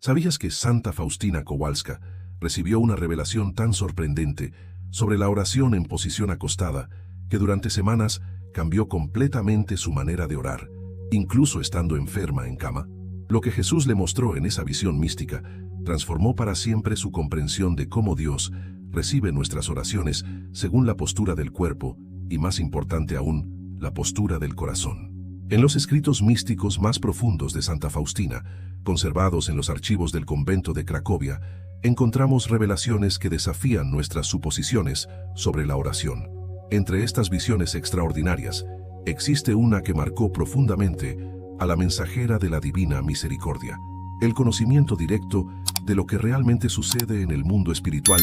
¿Sabías que Santa Faustina Kowalska recibió una revelación tan sorprendente sobre la oración en posición acostada que durante semanas cambió completamente su manera de orar, incluso estando enferma en cama? Lo que Jesús le mostró en esa visión mística transformó para siempre su comprensión de cómo Dios recibe nuestras oraciones según la postura del cuerpo y, más importante aún, la postura del corazón. En los escritos místicos más profundos de Santa Faustina, conservados en los archivos del convento de Cracovia, encontramos revelaciones que desafían nuestras suposiciones sobre la oración. Entre estas visiones extraordinarias, existe una que marcó profundamente a la mensajera de la Divina Misericordia: el conocimiento directo de lo que realmente sucede en el mundo espiritual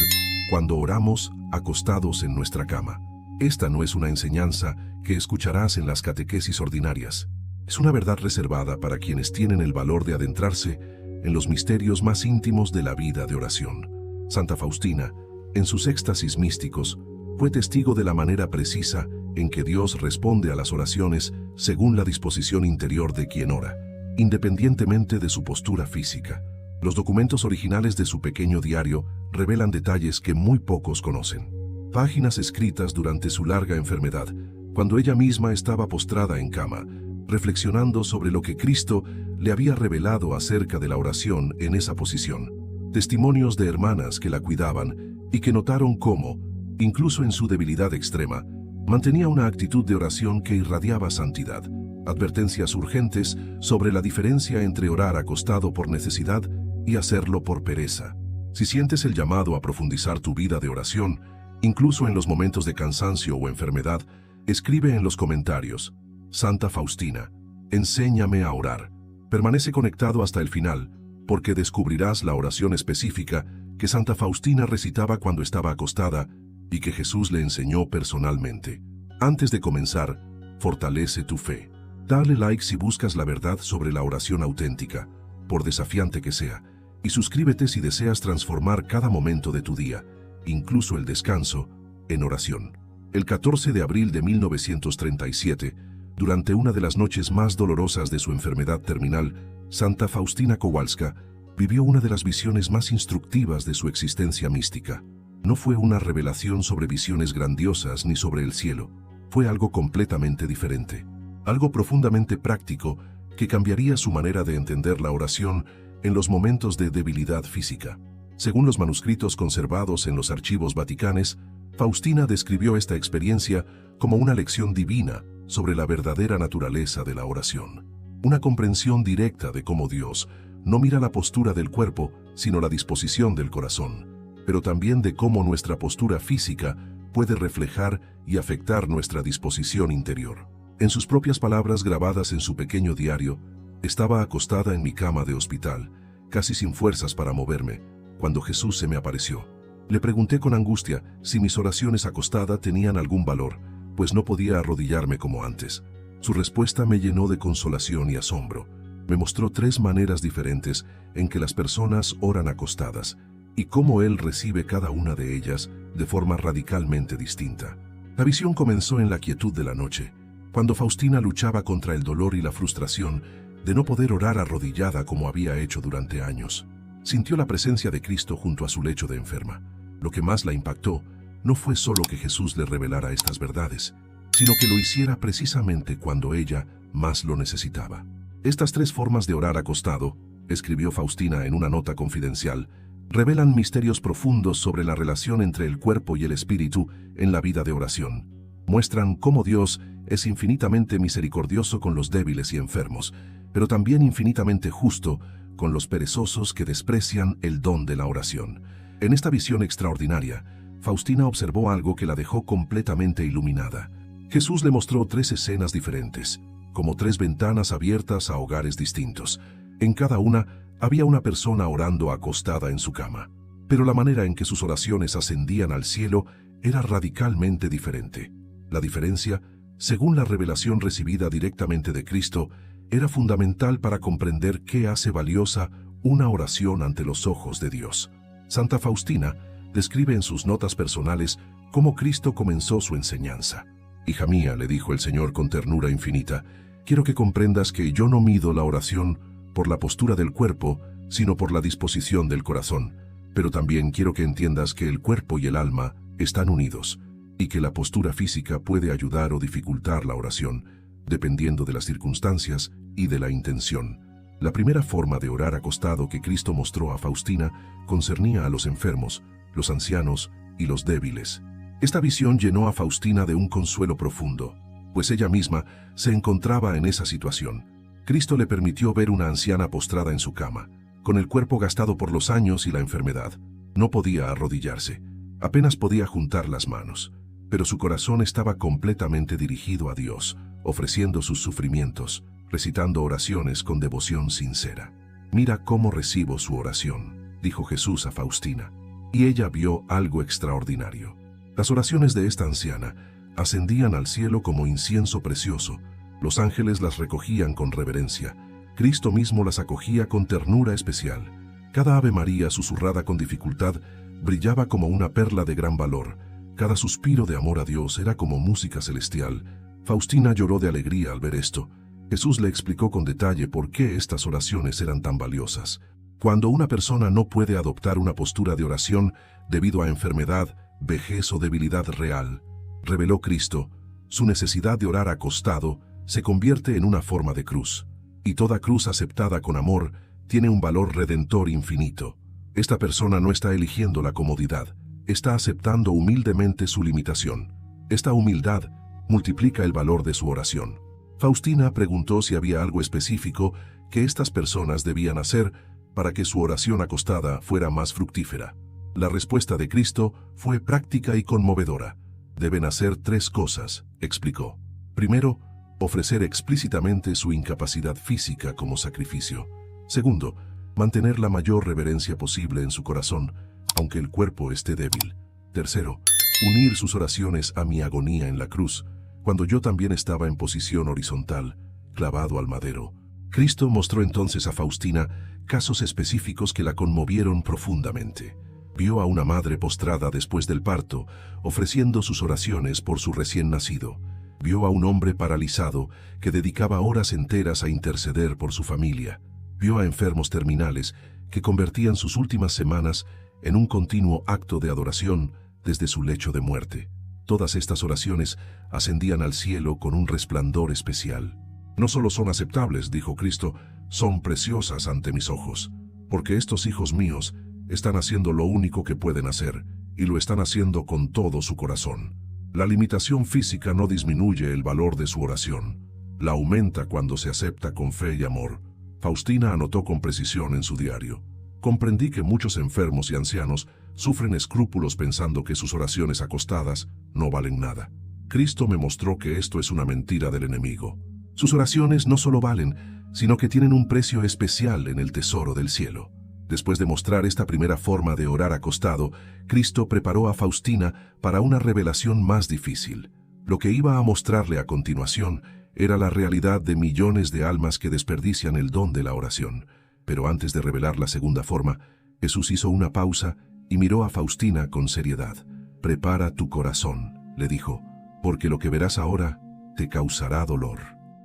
cuando oramos acostados en nuestra cama. Esta no es una enseñanza que escucharás en las catequesis ordinarias. Es una verdad reservada para quienes tienen el valor de adentrarse en los misterios más íntimos de la vida de oración. Santa Faustina, en sus éxtasis místicos, fue testigo de la manera precisa en que Dios responde a las oraciones según la disposición interior de quien ora, independientemente de su postura física. Los documentos originales de su pequeño diario revelan detalles que muy pocos conocen. Páginas escritas durante su larga enfermedad, cuando ella misma estaba postrada en cama, reflexionando sobre lo que Cristo le había revelado acerca de la oración en esa posición. Testimonios de hermanas que la cuidaban y que notaron cómo, incluso en su debilidad extrema, mantenía una actitud de oración que irradiaba santidad. Advertencias urgentes sobre la diferencia entre orar acostado por necesidad y hacerlo por pereza. Si sientes el llamado a profundizar tu vida de oración, incluso en los momentos de cansancio o enfermedad, escribe en los comentarios: Santa Faustina, enséñame a orar. Permanece conectado hasta el final, porque descubrirás la oración específica que Santa Faustina recitaba cuando estaba acostada y que Jesús le enseñó personalmente. Antes de comenzar, fortalece tu fe. Dale like si buscas la verdad sobre la oración auténtica, por desafiante que sea, y suscríbete si deseas transformar cada momento de tu día, incluso el descanso, en oración. El 14 de abril de 1937, durante una de las noches más dolorosas de su enfermedad terminal, Santa Faustina Kowalska vivió una de las visiones más instructivas de su existencia mística. No fue una revelación sobre visiones grandiosas ni sobre el cielo. Fue algo completamente diferente. Algo profundamente práctico que cambiaría su manera de entender la oración en los momentos de debilidad física. Según los manuscritos conservados en los archivos vaticanes, Faustina describió esta experiencia como una lección divina sobre la verdadera naturaleza de la oración. Una comprensión directa de cómo Dios no mira la postura del cuerpo, sino la disposición del corazón, pero también de cómo nuestra postura física puede reflejar y afectar nuestra disposición interior. En sus propias palabras grabadas en su pequeño diario: estaba acostada en mi cama de hospital, casi sin fuerzas para moverme, cuando Jesús se me apareció. Le pregunté con angustia si mis oraciones acostada tenían algún valor, pues no podía arrodillarme como antes. Su respuesta me llenó de consolación y asombro. Me mostró 3 maneras diferentes en que las personas oran acostadas, y cómo Él recibe cada una de ellas de forma radicalmente distinta. La visión comenzó en la quietud de la noche, cuando Faustina luchaba contra el dolor y la frustración de no poder orar arrodillada como había hecho durante años. Sintió la presencia de Cristo junto a su lecho de enferma. Lo que más la impactó no fue solo que Jesús le revelara estas verdades, sino que lo hiciera precisamente cuando ella más lo necesitaba. Estas 3 formas de orar acostado, escribió Faustina en una nota confidencial, revelan misterios profundos sobre la relación entre el cuerpo y el espíritu en la vida de oración. Muestran cómo Dios es infinitamente misericordioso con los débiles y enfermos, pero también infinitamente justo con los perezosos que desprecian el don de la oración. En esta visión extraordinaria, Faustina observó algo que la dejó completamente iluminada. Jesús le mostró 3 escenas diferentes, como 3 ventanas abiertas a hogares distintos. En cada una había una persona orando acostada en su cama, pero la manera en que sus oraciones ascendían al cielo era radicalmente diferente. La diferencia, según la revelación recibida directamente de Cristo, era fundamental para comprender qué hace valiosa una oración ante los ojos de Dios. Santa Faustina describe en sus notas personales cómo Cristo comenzó su enseñanza. «Hija mía», le dijo el Señor con ternura infinita, «quiero que comprendas que yo no mido la oración por la postura del cuerpo, sino por la disposición del corazón. Pero también quiero que entiendas que el cuerpo y el alma están unidos, y que la postura física puede ayudar o dificultar la oración, dependiendo de las circunstancias y de la intención. La primera forma de orar acostado que Cristo mostró a Faustina concernía a los enfermos, los ancianos y los débiles. Esta visión llenó a Faustina de un consuelo profundo, pues ella misma se encontraba en esa situación. Cristo le permitió ver una anciana postrada en su cama, con el cuerpo gastado por los años y la enfermedad. No podía arrodillarse, apenas podía juntar las manos, pero su corazón estaba completamente dirigido a Dios, ofreciendo sus sufrimientos, recitando oraciones con devoción sincera. «Mira cómo recibo su oración», dijo Jesús a Faustina, y ella vio algo extraordinario. Las oraciones de esta anciana ascendían al cielo como incienso precioso. Los ángeles las recogían con reverencia. Cristo mismo las acogía con ternura especial. Cada Ave María susurrada con dificultad brillaba como una perla de gran valor. Cada suspiro de amor a Dios era como música celestial. Faustina lloró de alegría al ver esto. Jesús le explicó con detalle por qué estas oraciones eran tan valiosas. Cuando una persona no puede adoptar una postura de oración debido a enfermedad, vejez o debilidad real, reveló Cristo, su necesidad de orar acostado se convierte en una forma de cruz. Y toda cruz aceptada con amor tiene un valor redentor infinito. Esta persona no está eligiendo la comodidad, está aceptando humildemente su limitación. Esta humildad multiplica el valor de su oración. Faustina preguntó si había algo específico que estas personas debían hacer para que su oración acostada fuera más fructífera. La respuesta de Cristo fue práctica y conmovedora. Deben hacer 3 cosas, explicó. Primero, ofrecer explícitamente su incapacidad física como sacrificio. Segundo, mantener la mayor reverencia posible en su corazón, aunque el cuerpo esté débil. Tercero, unir sus oraciones a mi agonía en la cruz, cuando yo también estaba en posición horizontal, clavado al madero. Cristo mostró entonces a Faustina casos específicos que la conmovieron profundamente. Vio a una madre postrada después del parto, ofreciendo sus oraciones por su recién nacido. Vio a un hombre paralizado que dedicaba horas enteras a interceder por su familia. Vio a enfermos terminales que convertían sus últimas semanas en un continuo acto de adoración desde su lecho de muerte. Todas estas oraciones ascendían al cielo con un resplandor especial. No solo son aceptables, dijo Cristo, son preciosas ante mis ojos, porque estos hijos míos están haciendo lo único que pueden hacer, y lo están haciendo con todo su corazón. La limitación física no disminuye el valor de su oración, la aumenta cuando se acepta con fe y amor. Faustina anotó con precisión en su diario. Comprendí que muchos enfermos y ancianos sufren escrúpulos pensando que sus oraciones acostadas no valen nada. Cristo me mostró que esto es una mentira del enemigo. Sus oraciones no solo valen, sino que tienen un precio especial en el tesoro del cielo. Después de mostrar esta primera forma de orar acostado, Cristo preparó a Faustina para una revelación más difícil. Lo que iba a mostrarle a continuación era la realidad de millones de almas que desperdician el don de la oración. Pero antes de revelar la segunda forma, Jesús hizo una pausa y miró a Faustina con seriedad. «Prepara tu corazón», le dijo, «porque lo que verás ahora te causará dolor».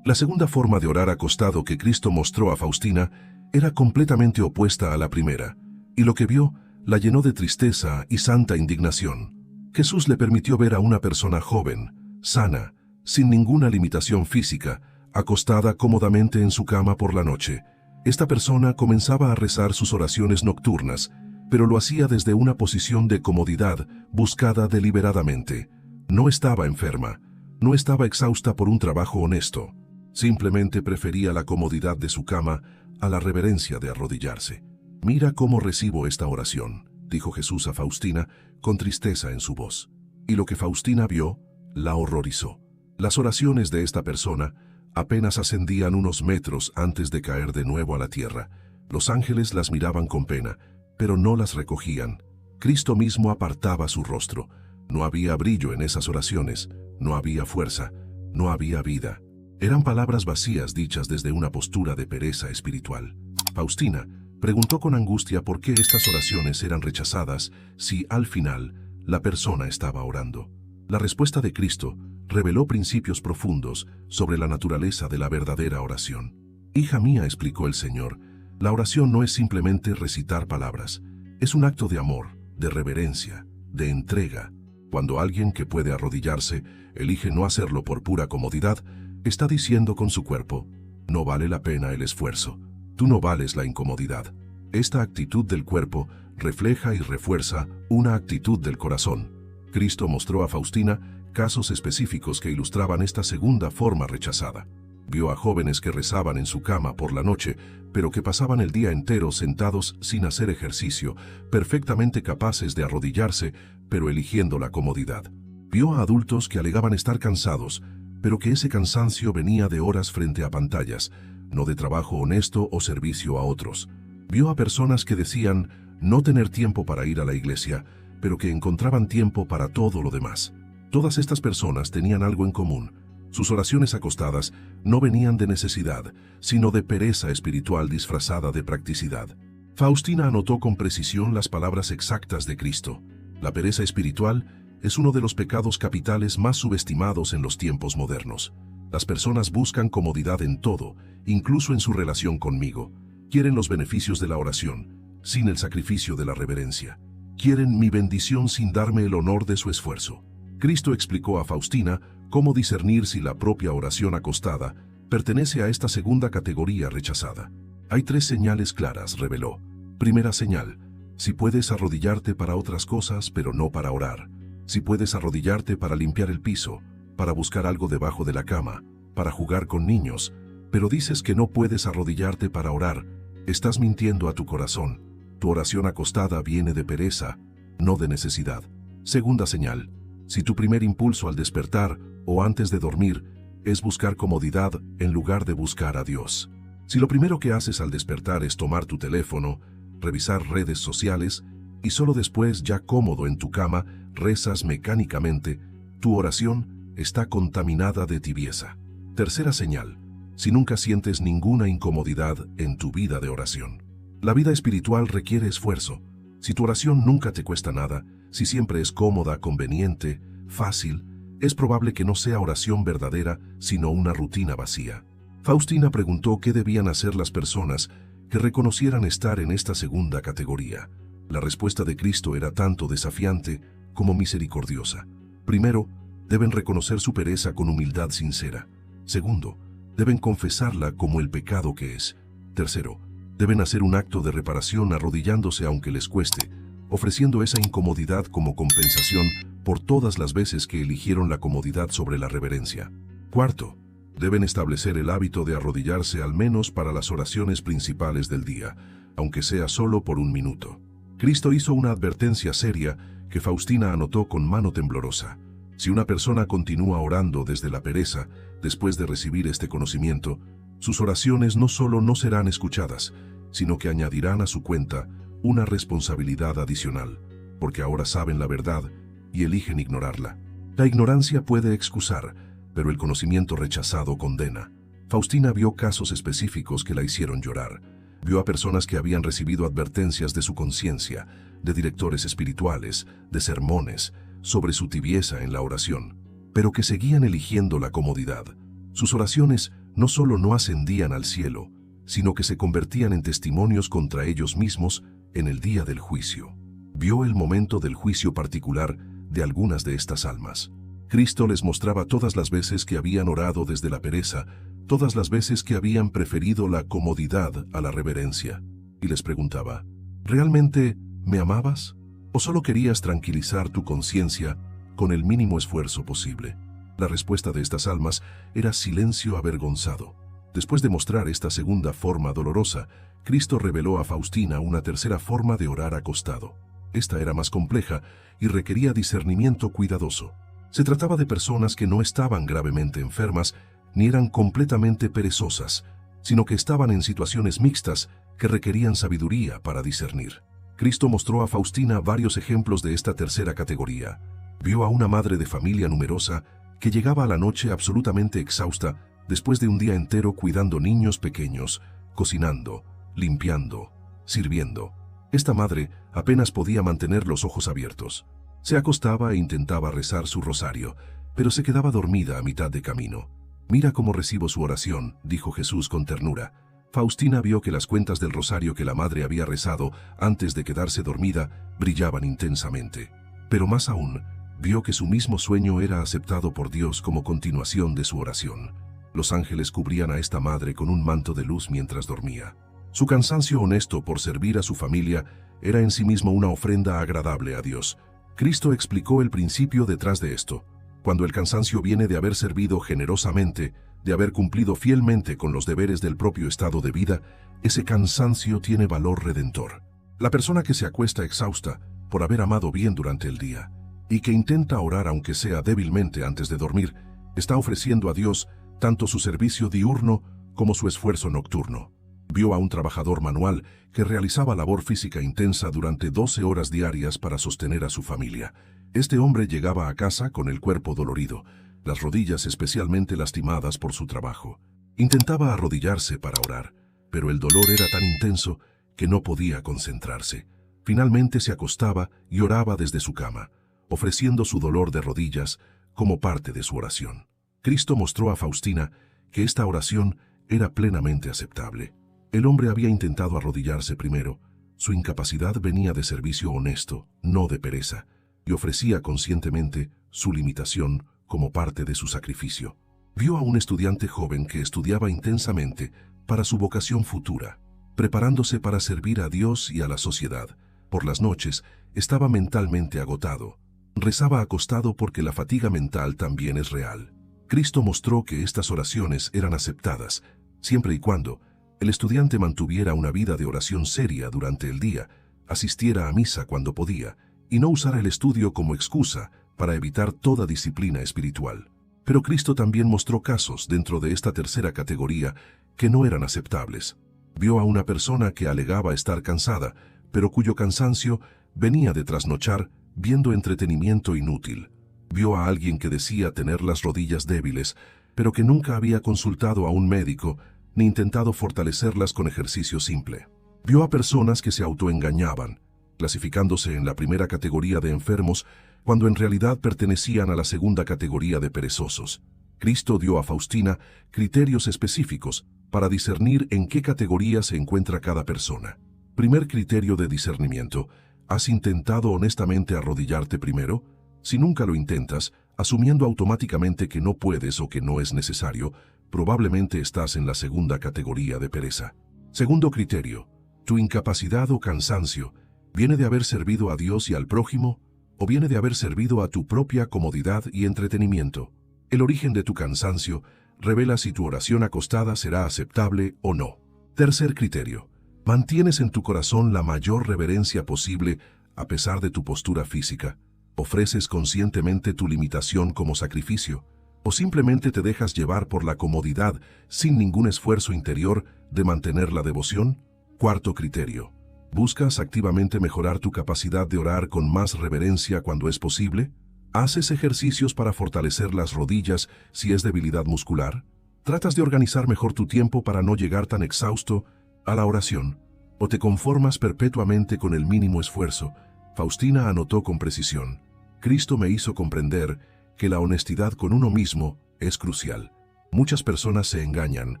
La segunda forma de orar acostado que Cristo mostró a Faustina era completamente opuesta a la primera, y lo que vio la llenó de tristeza y santa indignación. Jesús le permitió ver a una persona joven, sana, sin ninguna limitación física, acostada cómodamente en su cama por la noche. Esta persona comenzaba a rezar sus oraciones nocturnas, pero lo hacía desde una posición de comodidad buscada deliberadamente. No estaba enferma, no estaba exhausta por un trabajo honesto. Simplemente prefería la comodidad de su cama a la reverencia de arrodillarse. «Mira cómo recibo esta oración», dijo Jesús a Faustina con tristeza en su voz. Y lo que Faustina vio la horrorizó. Las oraciones de esta persona apenas ascendían unos metros antes de caer de nuevo a la tierra. Los ángeles las miraban con pena, pero no las recogían. Cristo mismo apartaba su rostro. No había brillo en esas oraciones, no había fuerza, no había vida. Eran palabras vacías dichas desde una postura de pereza espiritual. Faustina preguntó con angustia por qué estas oraciones eran rechazadas si, al final, la persona estaba orando. La respuesta de Cristo reveló principios profundos sobre la naturaleza de la verdadera oración. «Hija mía», explicó el Señor, La oración no es simplemente recitar palabras, es un acto de amor, de reverencia, de entrega. Cuando alguien que puede arrodillarse elige no hacerlo por pura comodidad, está diciendo con su cuerpo: no vale la pena el esfuerzo, tú no vales la incomodidad. Esta actitud del cuerpo refleja y refuerza una actitud del corazón. Cristo mostró a Faustina casos específicos que ilustraban esta segunda forma rechazada. Vio a jóvenes que rezaban en su cama por la noche, pero que pasaban el día entero sentados sin hacer ejercicio, perfectamente capaces de arrodillarse, pero eligiendo la comodidad. Vio a adultos que alegaban estar cansados, pero que ese cansancio venía de horas frente a pantallas, no de trabajo honesto o servicio a otros. Vio a personas que decían no tener tiempo para ir a la iglesia, pero que encontraban tiempo para todo lo demás. Todas estas personas tenían algo en común. Sus oraciones acostadas no venían de necesidad, sino de pereza espiritual disfrazada de practicidad. Faustina anotó con precisión las palabras exactas de Cristo. La pereza espiritual es uno de los pecados capitales más subestimados en los tiempos modernos. Las personas buscan comodidad en todo, incluso en su relación conmigo. Quieren los beneficios de la oración, sin el sacrificio de la reverencia. Quieren mi bendición sin darme el honor de su esfuerzo. Cristo explicó a Faustina cómo discernir si la propia oración acostada pertenece a esta segunda categoría rechazada. Hay 3 señales claras, reveló. Primera señal: si puedes arrodillarte para otras cosas, pero no para orar. Si puedes arrodillarte para limpiar el piso, para buscar algo debajo de la cama, para jugar con niños, pero dices que no puedes arrodillarte para orar, estás mintiendo a tu corazón. Tu oración acostada viene de pereza, no de necesidad. Segunda señal: si tu primer impulso al despertar o antes de dormir es buscar comodidad en lugar de buscar a Dios. Si lo primero que haces al despertar es tomar tu teléfono, revisar redes sociales y solo después, ya cómodo en tu cama, rezas mecánicamente, tu oración está contaminada de tibieza. Tercera señal: si nunca sientes ninguna incomodidad en tu vida de oración. La vida espiritual requiere esfuerzo. Si tu oración nunca te cuesta nada, si siempre es cómoda, conveniente, fácil, es probable que no sea oración verdadera, sino una rutina vacía. Faustina preguntó qué debían hacer las personas que reconocieran estar en esta segunda categoría. La respuesta de Cristo era tanto desafiante como misericordiosa. Primero, deben reconocer su pereza con humildad sincera. Segundo, deben confesarla como el pecado que es. Tercero, deben hacer un acto de reparación arrodillándose aunque les cueste, ofreciendo esa incomodidad como compensación por todas las veces que eligieron la comodidad sobre la reverencia. Cuarto, deben establecer el hábito de arrodillarse al menos para las oraciones principales del día, aunque sea solo por 1 minuto. Cristo hizo una advertencia seria que Faustina anotó con mano temblorosa. Si una persona continúa orando desde la pereza, después de recibir este conocimiento, sus oraciones no solo no serán escuchadas, sino que añadirán a su cuenta una responsabilidad adicional, porque ahora saben la verdad y eligen ignorarla. La ignorancia puede excusar, pero el conocimiento rechazado condena. Faustina vio casos específicos que la hicieron llorar. Vio a personas que habían recibido advertencias de su conciencia, de directores espirituales, de sermones, sobre su tibieza en la oración, pero que seguían eligiendo la comodidad. Sus oraciones no solo no ascendían al cielo, sino que se convertían en testimonios contra ellos mismos en el día del juicio. Vio el momento del juicio particular de algunas de estas almas. Cristo les mostraba todas las veces que habían orado desde la pereza, todas las veces que habían preferido la comodidad a la reverencia, y les preguntaba: ¿realmente me amabas? ¿O solo querías tranquilizar tu conciencia con el mínimo esfuerzo posible? La respuesta de estas almas era silencio avergonzado. Después de mostrar esta segunda forma dolorosa, Cristo reveló a Faustina una tercera forma de orar acostado. Esta era más compleja y requería discernimiento cuidadoso. Se trataba de personas que no estaban gravemente enfermas ni eran completamente perezosas, sino que estaban en situaciones mixtas que requerían sabiduría para discernir. Cristo mostró a Faustina varios ejemplos de esta tercera categoría. Vio a una madre de familia numerosa que llegaba a la noche absolutamente exhausta después de un día entero cuidando niños pequeños, cocinando, limpiando, sirviendo. Esta madre apenas podía mantener los ojos abiertos. Se acostaba e intentaba rezar su rosario, pero se quedaba dormida a mitad de camino. «Mira cómo recibo su oración», dijo Jesús con ternura. Faustina vio que las cuentas del rosario que la madre había rezado antes de quedarse dormida brillaban intensamente. Pero más aún, vio que su mismo sueño era aceptado por Dios como continuación de su oración. Los ángeles cubrían a esta madre con un manto de luz mientras dormía. Su cansancio honesto por servir a su familia era en sí mismo una ofrenda agradable a Dios. Cristo explicó el principio detrás de esto. Cuando el cansancio viene de haber servido generosamente, de haber cumplido fielmente con los deberes del propio estado de vida, ese cansancio tiene valor redentor. La persona que se acuesta exhausta por haber amado bien durante el día y que intenta orar aunque sea débilmente antes de dormir, está ofreciendo a Dios tanto su servicio diurno como su esfuerzo nocturno. Vio a un trabajador manual que realizaba labor física intensa durante 12 horas diarias para sostener a su familia. Este hombre llegaba a casa con el cuerpo dolorido, las rodillas especialmente lastimadas por su trabajo. Intentaba arrodillarse para orar, pero el dolor era tan intenso que no podía concentrarse. Finalmente se acostaba y oraba desde su cama, ofreciendo su dolor de rodillas como parte de su oración. Cristo mostró a Faustina que esta oración era plenamente aceptable. El hombre había intentado arrodillarse primero. Su incapacidad venía de servicio honesto, no de pereza, y ofrecía conscientemente su limitación como parte de su sacrificio. Vio a un estudiante joven que estudiaba intensamente para su vocación futura, preparándose para servir a Dios y a la sociedad. Por las noches estaba mentalmente agotado. Rezaba acostado porque la fatiga mental también es real. Cristo mostró que estas oraciones eran aceptadas, siempre y cuando el estudiante mantuviera una vida de oración seria durante el día, asistiera a misa cuando podía, y no usara el estudio como excusa para evitar toda disciplina espiritual. Pero Cristo también mostró casos dentro de esta tercera categoría que no eran aceptables. Vio a una persona que alegaba estar cansada, pero cuyo cansancio venía de trasnochar viendo entretenimiento inútil. Vio a alguien que decía tener las rodillas débiles, pero que nunca había consultado a un médico ni intentado fortalecerlas con ejercicio simple. Vio a personas que se autoengañaban, clasificándose en la primera categoría de enfermos cuando en realidad pertenecían a la segunda categoría de perezosos. Cristo dio a Faustina criterios específicos para discernir en qué categoría se encuentra cada persona. Primer criterio de discernimiento: ¿has intentado honestamente arrodillarte primero? Si nunca lo intentas, asumiendo automáticamente que no puedes o que no es necesario, probablemente estás en la segunda categoría de pereza. Segundo criterio: ¿tu incapacidad o cansancio viene de haber servido a Dios y al prójimo, o viene de haber servido a tu propia comodidad y entretenimiento? El origen de tu cansancio revela si tu oración acostada será aceptable o no. Tercer criterio: ¿mantienes en tu corazón la mayor reverencia posible a pesar de tu postura física? ¿Ofreces conscientemente tu limitación como sacrificio? ¿O simplemente te dejas llevar por la comodidad sin ningún esfuerzo interior de mantener la devoción? Cuarto criterio: ¿buscas activamente mejorar tu capacidad de orar con más reverencia cuando es posible? ¿Haces ejercicios para fortalecer las rodillas si es debilidad muscular? ¿Tratas de organizar mejor tu tiempo para no llegar tan exhausto a la oración? ¿O te conformas perpetuamente con el mínimo esfuerzo? Faustina anotó con precisión: Cristo me hizo comprender que la honestidad con uno mismo es crucial. Muchas personas se engañan,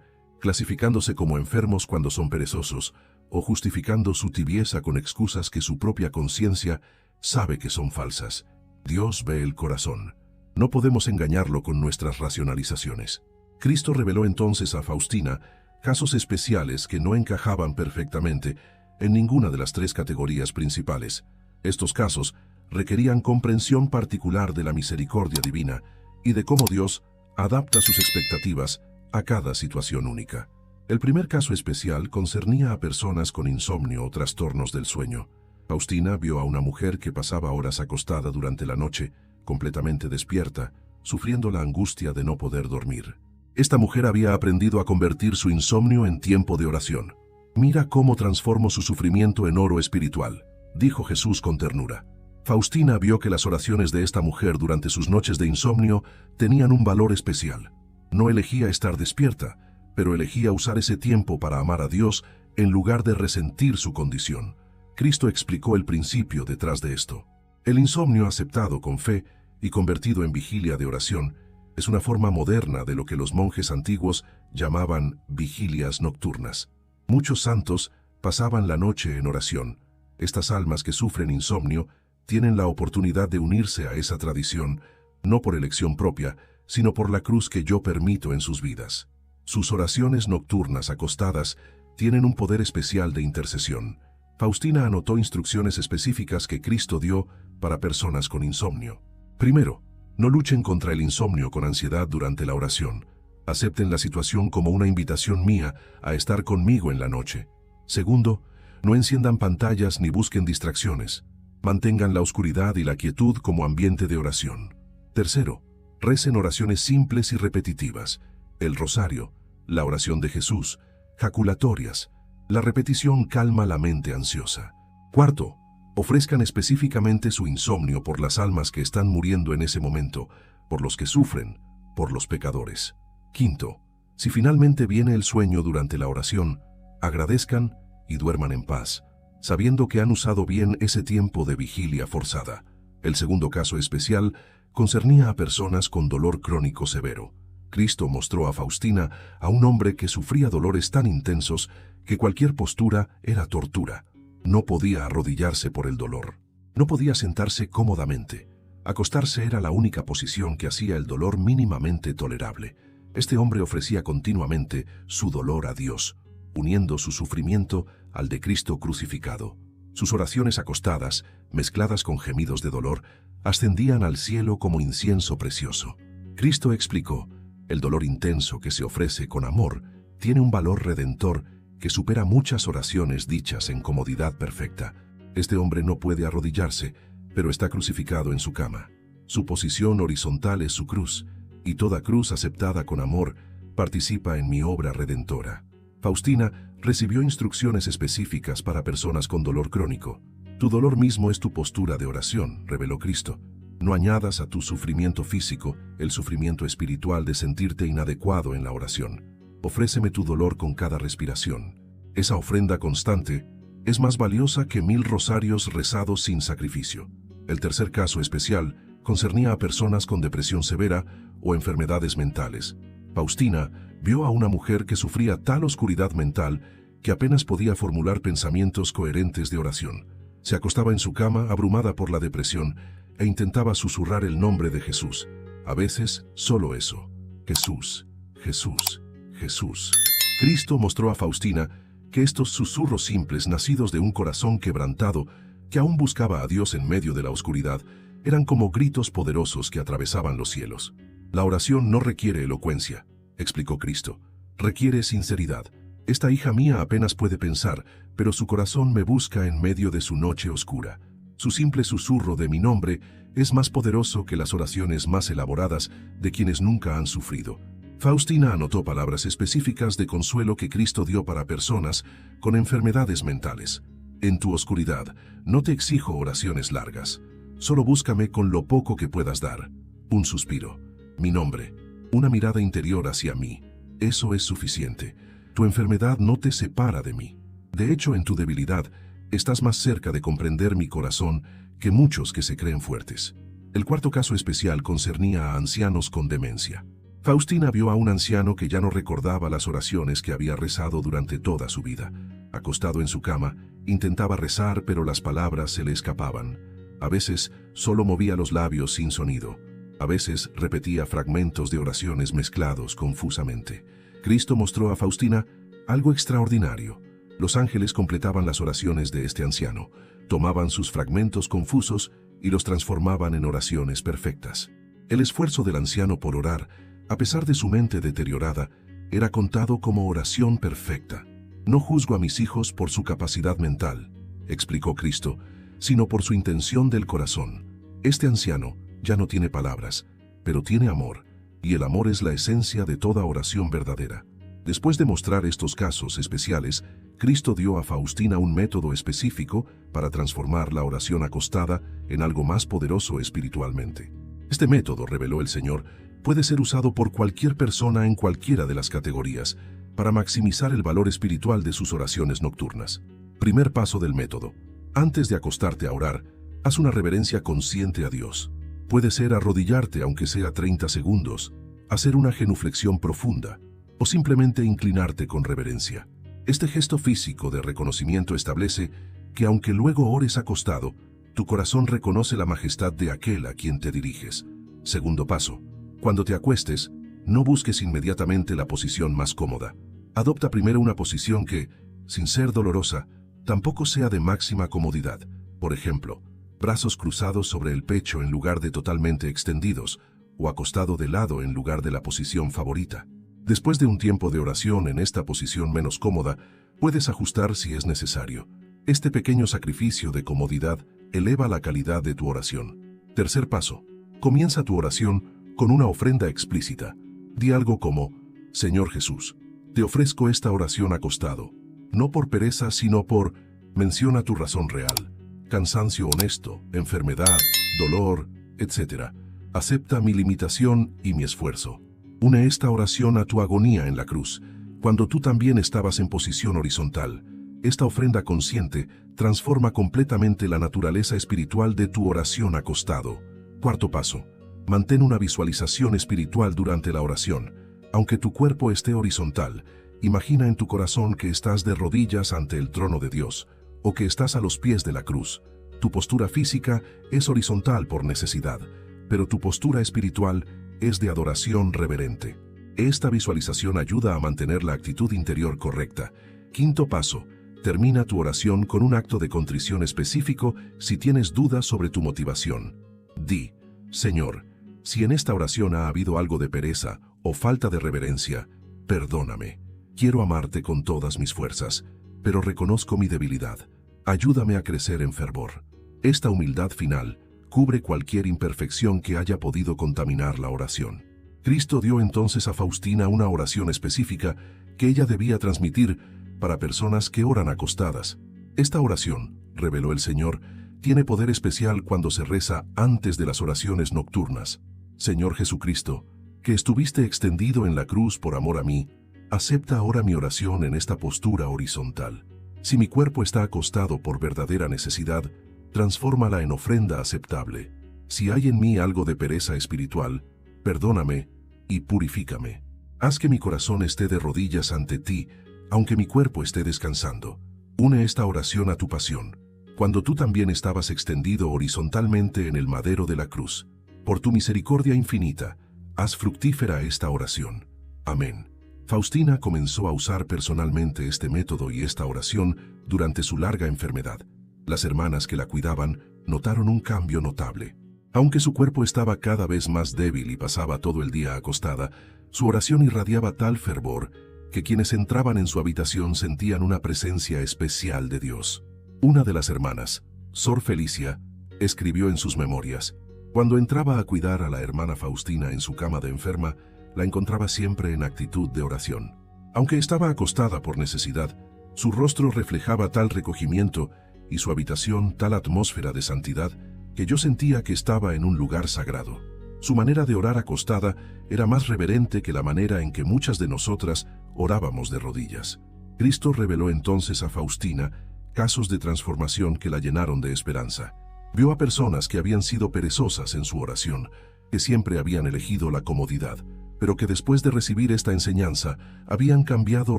clasificándose como enfermos cuando son perezosos, o justificando su tibieza con excusas que su propia conciencia sabe que son falsas. Dios ve el corazón. No podemos engañarlo con nuestras racionalizaciones. Cristo reveló entonces a Faustina casos especiales que no encajaban perfectamente en ninguna de las tres categorías principales. Estos casos requerían comprensión particular de la misericordia divina y de cómo Dios adapta sus expectativas a cada situación única. El primer caso especial concernía a personas con insomnio o trastornos del sueño. Faustina vio a una mujer que pasaba horas acostada durante la noche, completamente despierta, sufriendo la angustia de no poder dormir. Esta mujer había aprendido a convertir su insomnio en tiempo de oración. «Mira cómo transformo su sufrimiento en oro espiritual», dijo Jesús con ternura. Faustina vio que las oraciones de esta mujer durante sus noches de insomnio tenían un valor especial. No elegía estar despierta, pero elegía usar ese tiempo para amar a Dios en lugar de resentir su condición. Cristo explicó el principio detrás de esto. El insomnio aceptado con fe y convertido en vigilia de oración es una forma moderna de lo que los monjes antiguos llamaban vigilias nocturnas. Muchos santos pasaban la noche en oración. Estas almas que sufren insomnio tienen la oportunidad de unirse a esa tradición, no por elección propia, sino por la cruz que yo permito en sus vidas. Sus oraciones nocturnas acostadas tienen un poder especial de intercesión. Faustina anotó instrucciones específicas que Cristo dio para personas con insomnio. Primero, no luchen contra el insomnio con ansiedad durante la oración. Acepten la situación como una invitación mía a estar conmigo en la noche. Segundo, no enciendan pantallas ni busquen distracciones. Mantengan la oscuridad y la quietud como ambiente de oración. Tercero, recen oraciones simples y repetitivas. El rosario, la oración de Jesús, jaculatorias. La repetición calma la mente ansiosa. Cuarto, ofrezcan específicamente su insomnio por las almas que están muriendo en ese momento, por los que sufren, por los pecadores. Quinto, si finalmente viene el sueño durante la oración, agradezcan y duerman en paz, sabiendo que han usado bien ese tiempo de vigilia forzada. El segundo caso especial concernía a personas con dolor crónico severo. Cristo mostró a Faustina a un hombre que sufría dolores tan intensos que cualquier postura era tortura. No podía arrodillarse por el dolor. No podía sentarse cómodamente. Acostarse era la única posición que hacía el dolor mínimamente tolerable. Este hombre ofrecía continuamente su dolor a Dios, uniendo su sufrimiento al de Cristo crucificado. Sus oraciones acostadas, mezcladas con gemidos de dolor, ascendían al cielo como incienso precioso. Cristo explicó: el dolor intenso que se ofrece con amor tiene un valor redentor que supera muchas oraciones dichas en comodidad perfecta. Este hombre no puede arrodillarse, pero está crucificado en su cama. Su posición horizontal es su cruz, y toda cruz aceptada con amor participa en mi obra redentora. Faustina recibió instrucciones específicas para personas con dolor crónico. Tu dolor mismo es tu postura de oración, reveló Cristo. No añadas a tu sufrimiento físico el sufrimiento espiritual de sentirte inadecuado en la oración. Ofréceme tu dolor con cada respiración. Esa ofrenda constante es más valiosa que 1000 rosarios rezados sin sacrificio. El tercer caso especial concernía a personas con depresión severa o enfermedades mentales. Faustina vio a una mujer que sufría tal oscuridad mental que apenas podía formular pensamientos coherentes de oración. Se acostaba en su cama abrumada por la depresión e intentaba susurrar el nombre de Jesús. A veces, solo eso. Jesús, Jesús, Jesús. Cristo mostró a Faustina que estos susurros simples nacidos de un corazón quebrantado que aún buscaba a Dios en medio de la oscuridad eran como gritos poderosos que atravesaban los cielos. La oración no requiere elocuencia, explicó Cristo. Requiere sinceridad. Esta hija mía apenas puede pensar, pero su corazón me busca en medio de su noche oscura. Su simple susurro de mi nombre es más poderoso que las oraciones más elaboradas de quienes nunca han sufrido. Faustina anotó palabras específicas de consuelo que Cristo dio para personas con enfermedades mentales. En tu oscuridad, no te exijo oraciones largas. Solo búscame con lo poco que puedas dar. Un suspiro, mi nombre, una mirada interior hacia mí. Eso es suficiente. Tu enfermedad no te separa de mí. De hecho, en tu debilidad, estás más cerca de comprender mi corazón que muchos que se creen fuertes. El cuarto caso especial concernía a ancianos con demencia. Faustina vio a un anciano que ya no recordaba las oraciones que había rezado durante toda su vida. Acostado en su cama, intentaba rezar, pero las palabras se le escapaban. A veces solo movía los labios sin sonido. A veces repetía fragmentos de oraciones mezclados confusamente. Cristo mostró a Faustina algo extraordinario. Los ángeles completaban las oraciones de este anciano, tomaban sus fragmentos confusos y los transformaban en oraciones perfectas. El esfuerzo del anciano por orar, a pesar de su mente deteriorada, era contado como oración perfecta. No juzgo a mis hijos por su capacidad mental, explicó Cristo, sino por su intención del corazón. Este anciano ya no tiene palabras, pero tiene amor, y el amor es la esencia de toda oración verdadera. Después de mostrar estos casos especiales, Cristo dio a Faustina un método específico para transformar la oración acostada en algo más poderoso espiritualmente. Este método, reveló el Señor, puede ser usado por cualquier persona en cualquiera de las categorías para maximizar el valor espiritual de sus oraciones nocturnas. Primer paso del método. Antes de acostarte a orar, haz una reverencia consciente a Dios. Puede ser arrodillarte aunque sea 30 segundos, hacer una genuflexión profunda o simplemente inclinarte con reverencia. Este gesto físico de reconocimiento establece que aunque luego ores acostado, tu corazón reconoce la majestad de aquel a quien te diriges. Segundo paso. Cuando te acuestes, no busques inmediatamente la posición más cómoda. Adopta primero una posición que, sin ser dolorosa, tampoco sea de máxima comodidad. Por ejemplo, brazos cruzados sobre el pecho en lugar de totalmente extendidos, o acostado de lado en lugar de la posición favorita. Después de un tiempo de oración en esta posición menos cómoda, puedes ajustar si es necesario. Este pequeño sacrificio de comodidad eleva la calidad de tu oración. Tercer paso. Comienza tu oración con una ofrenda explícita. Di algo como: Señor Jesús, te ofrezco esta oración acostado. No por pereza, sino por... Menciona tu razón real. Cansancio honesto, enfermedad, dolor, etc. Acepta mi limitación y mi esfuerzo. Une esta oración a tu agonía en la cruz, cuando tú también estabas en posición horizontal. Esta ofrenda consciente transforma completamente la naturaleza espiritual de tu oración acostado. Cuarto paso. Mantén una visualización espiritual durante la oración. Aunque tu cuerpo esté horizontal, imagina en tu corazón que estás de rodillas ante el trono de Dios, o que estás a los pies de la cruz. Tu postura física es horizontal por necesidad, pero tu postura espiritual es de adoración reverente. Esta visualización ayuda a mantener la actitud interior correcta. Quinto paso. Termina tu oración con un acto de contrición específico si tienes dudas sobre tu motivación. Di: Señor, si en esta oración ha habido algo de pereza o falta de reverencia, perdóname. Quiero amarte con todas mis fuerzas, pero reconozco mi debilidad. Ayúdame a crecer en fervor. Esta humildad final cubre cualquier imperfección que haya podido contaminar la oración. Cristo dio entonces a Faustina una oración específica que ella debía transmitir para personas que oran acostadas. Esta oración, reveló el Señor, tiene poder especial cuando se reza antes de las oraciones nocturnas. Señor Jesucristo, que estuviste extendido en la cruz por amor a mí, acepta ahora mi oración en esta postura horizontal. Si mi cuerpo está acostado por verdadera necesidad, transfórmala en ofrenda aceptable. Si hay en mí algo de pereza espiritual, perdóname y purifícame. Haz que mi corazón esté de rodillas ante ti, aunque mi cuerpo esté descansando. Une esta oración a tu pasión, cuando tú también estabas extendido horizontalmente en el madero de la cruz. Por tu misericordia infinita, haz fructífera esta oración. Amén. Faustina comenzó a usar personalmente este método y esta oración durante su larga enfermedad. Las hermanas que la cuidaban notaron un cambio notable. Aunque su cuerpo estaba cada vez más débil y pasaba todo el día acostada, su oración irradiaba tal fervor que quienes entraban en su habitación sentían una presencia especial de Dios. Una de las hermanas, Sor Felicia, escribió en sus memorias: cuando entraba a cuidar a la hermana Faustina en su cama de enferma, la encontraba siempre en actitud de oración. Aunque estaba acostada por necesidad, su rostro reflejaba tal recogimiento y su habitación tal atmósfera de santidad que yo sentía que estaba en un lugar sagrado. Su manera de orar acostada era más reverente que la manera en que muchas de nosotras orábamos de rodillas. Cristo reveló entonces a Faustina casos de transformación que la llenaron de esperanza. Vio a personas que habían sido perezosas en su oración, que siempre habían elegido la comodidad, pero que después de recibir esta enseñanza habían cambiado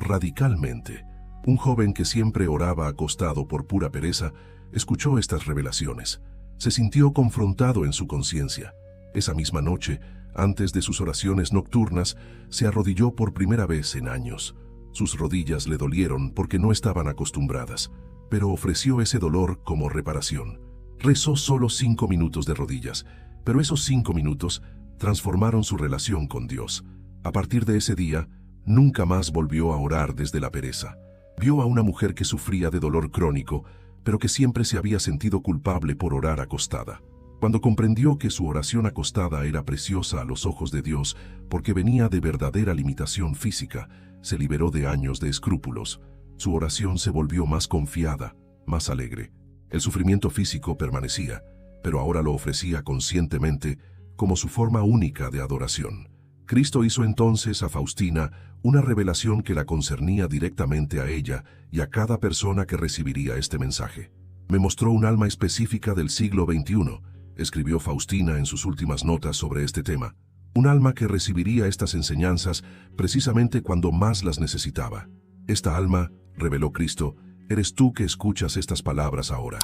radicalmente. Un joven que siempre oraba acostado por pura pereza escuchó estas revelaciones. Se sintió confrontado en su conciencia. Esa misma noche, antes de sus oraciones nocturnas, se arrodilló por primera vez en años. Sus rodillas le dolieron porque no estaban acostumbradas, pero ofreció ese dolor como reparación. Rezó solo 5 minutos de rodillas, pero esos 5 minutos transformaron su relación con Dios. A partir de ese día, nunca más volvió a orar desde la pereza. Vio a una mujer que sufría de dolor crónico, pero que siempre se había sentido culpable por orar acostada. Cuando comprendió que su oración acostada era preciosa a los ojos de Dios porque venía de verdadera limitación física, se liberó de años de escrúpulos. Su oración se volvió más confiada, más alegre. El sufrimiento físico permanecía, pero ahora lo ofrecía conscientemente como su forma única de adoración. Cristo hizo entonces a Faustina una revelación que la concernía directamente a ella y a cada persona que recibiría este mensaje. Me mostró un alma específica del siglo XXI, escribió Faustina en sus últimas notas sobre este tema. Un alma que recibiría estas enseñanzas precisamente cuando más las necesitaba. Esta alma reveló Cristo, eres tú que escuchas estas palabras ahora.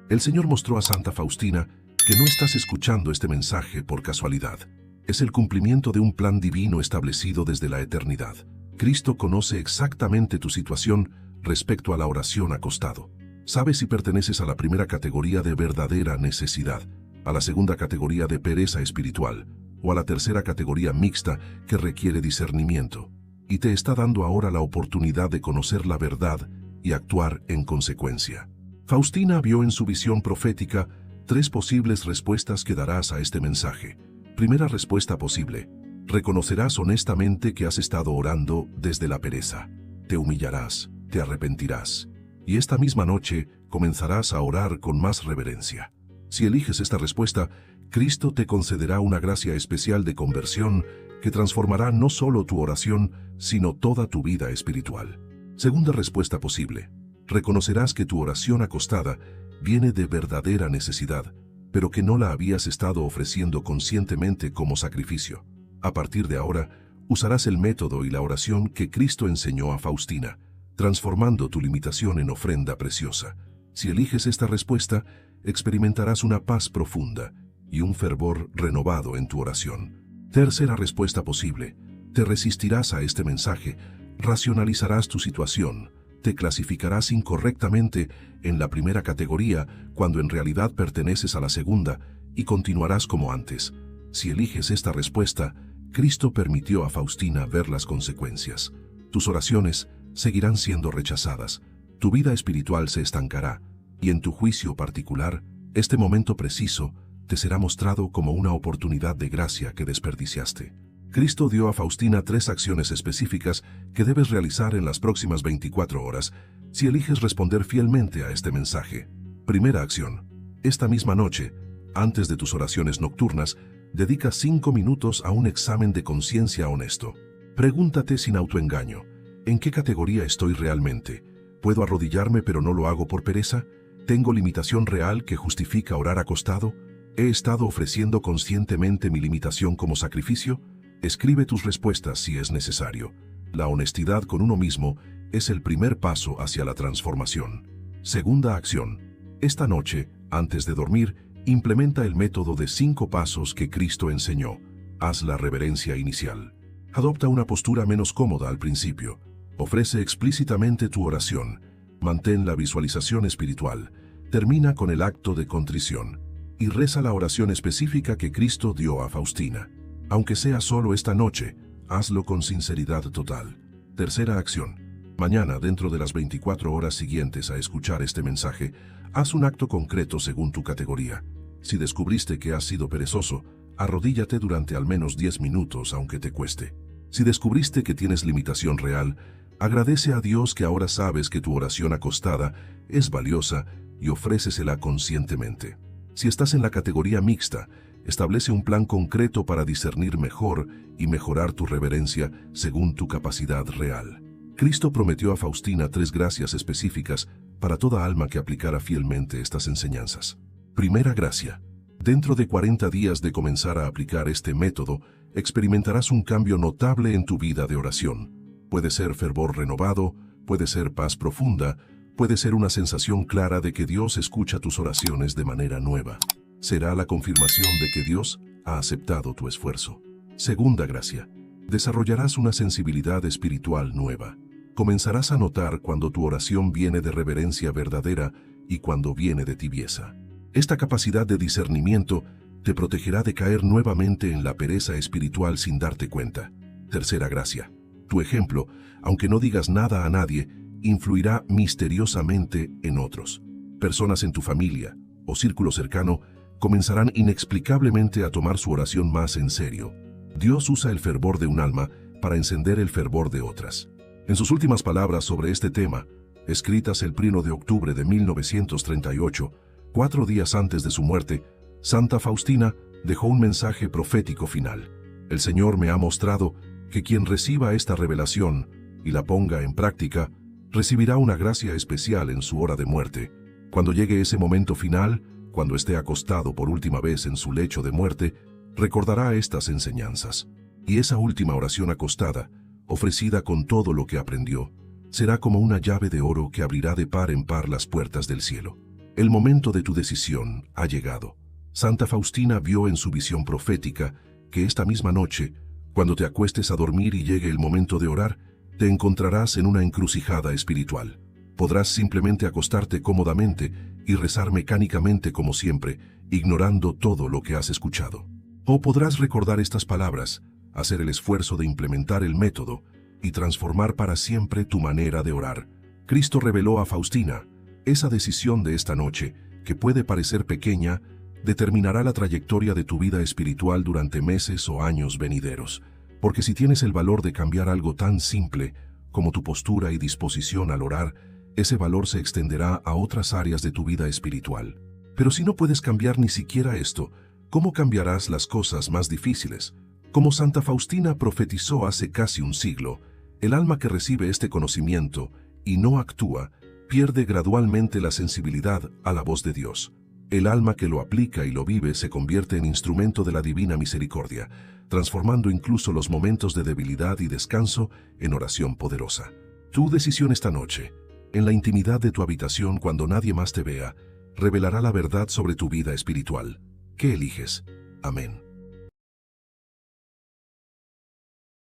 El Señor mostró a Santa Faustina que no estás escuchando este mensaje por casualidad. Es el cumplimiento de un plan divino establecido desde la eternidad. Cristo conoce exactamente tu situación respecto a la oración acostado. Sabe si perteneces a la primera categoría de verdadera necesidad, a la segunda categoría de pereza espiritual, o a la tercera categoría mixta que requiere discernimiento. Y te está dando ahora la oportunidad de conocer la verdad y actuar en consecuencia. Faustina vio en su visión profética 3 posibles respuestas que darás a este mensaje. Primera respuesta posible: reconocerás honestamente que has estado orando desde la pereza. Te humillarás, te arrepentirás, y esta misma noche comenzarás a orar con más reverencia. Si eliges esta respuesta, Cristo te concederá una gracia especial de conversión que transformará no solo tu oración, sino toda tu vida espiritual. Segunda respuesta posible: reconocerás que tu oración acostada viene de verdadera necesidad, pero que no la habías estado ofreciendo conscientemente como sacrificio. A partir de ahora, usarás el método y la oración que Cristo enseñó a Faustina, transformando tu limitación en ofrenda preciosa. Si eliges esta respuesta, experimentarás una paz profunda y un fervor renovado en tu oración. Tercera respuesta posible: te resistirás a este mensaje, racionalizarás tu situación, te clasificarás incorrectamente en la primera categoría cuando en realidad perteneces a la segunda y continuarás como antes. Si eliges esta respuesta, Cristo permitió a Faustina ver las consecuencias. Tus oraciones seguirán siendo rechazadas, tu vida espiritual se estancará, y en tu juicio particular, este momento preciso te será mostrado como una oportunidad de gracia que desperdiciaste. Cristo dio a Faustina 3 acciones específicas que debes realizar en las próximas 24 horas si eliges responder fielmente a este mensaje. Primera acción: esta misma noche, antes de tus oraciones nocturnas, dedica 5 minutos a un examen de conciencia honesto. Pregúntate sin autoengaño: ¿en qué categoría estoy realmente? ¿Puedo arrodillarme pero no lo hago por pereza? ¿Tengo limitación real que justifica orar acostado? ¿He estado ofreciendo conscientemente mi limitación como sacrificio? Escribe tus respuestas si es necesario. La honestidad con uno mismo es el primer paso hacia la transformación. Segunda acción: esta noche, antes de dormir, implementa el método de 5 pasos que Cristo enseñó. Haz la reverencia inicial. Adopta una postura menos cómoda al principio. Ofrece explícitamente tu oración. Mantén la visualización espiritual. Termina con el acto de contrición. Y reza la oración específica que Cristo dio a Faustina. Aunque sea solo esta noche, hazlo con sinceridad total. Tercera acción: mañana, dentro de las 24 horas siguientes a escuchar este mensaje, haz un acto concreto según tu categoría. Si descubriste que has sido perezoso, arrodíllate durante al menos 10 minutos aunque te cueste. Si descubriste que tienes limitación real, agradece a Dios que ahora sabes que tu oración acostada es valiosa y ofrécesela conscientemente. Si estás en la categoría mixta, establece un plan concreto para discernir mejor y mejorar tu reverencia según tu capacidad real. Cristo prometió a Faustina 3 gracias específicas para toda alma que aplicara fielmente estas enseñanzas. Primera gracia: dentro de 40 días de comenzar a aplicar este método, experimentarás un cambio notable en tu vida de oración. Puede ser fervor renovado, puede ser paz profunda, puede ser una sensación clara de que Dios escucha tus oraciones de manera nueva. Será la confirmación de que Dios ha aceptado tu esfuerzo. Segunda gracia: desarrollarás una sensibilidad espiritual nueva. Comenzarás a notar cuando tu oración viene de reverencia verdadera y cuando viene de tibieza. Esta capacidad de discernimiento te protegerá de caer nuevamente en la pereza espiritual sin darte cuenta. Tercera gracia: tu ejemplo, aunque no digas nada a nadie, influirá misteriosamente en otros. Personas en tu familia o círculo cercano comenzarán inexplicablemente a tomar su oración más en serio. Dios usa el fervor de un alma para encender el fervor de otras. En sus últimas palabras sobre este tema, escritas el 1 de octubre de 1938, 4 días antes de su muerte, Santa Faustina dejó un mensaje profético final. El Señor me ha mostrado que quien reciba esta revelación y la ponga en práctica, recibirá una gracia especial en su hora de muerte. Cuando llegue ese momento final, cuando esté acostado por última vez en su lecho de muerte, recordará estas enseñanzas. Y esa última oración acostada, ofrecida con todo lo que aprendió, será como una llave de oro que abrirá de par en par las puertas del cielo. El momento de tu decisión ha llegado. Santa Faustina vio en su visión profética que esta misma noche, cuando te acuestes a dormir y llegue el momento de orar, te encontrarás en una encrucijada espiritual. Podrás simplemente acostarte cómodamente y rezar mecánicamente como siempre, ignorando todo lo que has escuchado. O podrás recordar estas palabras, hacer el esfuerzo de implementar el método y transformar para siempre tu manera de orar. Cristo reveló a Faustina: esa decisión de esta noche, que puede parecer pequeña, determinará la trayectoria de tu vida espiritual durante meses o años venideros. Porque si tienes el valor de cambiar algo tan simple como tu postura y disposición al orar, ese valor se extenderá a otras áreas de tu vida espiritual. Pero si no puedes cambiar ni siquiera esto, ¿cómo cambiarás las cosas más difíciles? Como Santa Faustina profetizó hace casi un siglo, el alma que recibe este conocimiento y no actúa, pierde gradualmente la sensibilidad a la voz de Dios. El alma que lo aplica y lo vive se convierte en instrumento de la divina misericordia, transformando incluso los momentos de debilidad y descanso en oración poderosa. Tu decisión esta noche, en la intimidad de tu habitación cuando nadie más te vea, revelará la verdad sobre tu vida espiritual. ¿Qué eliges? Amén.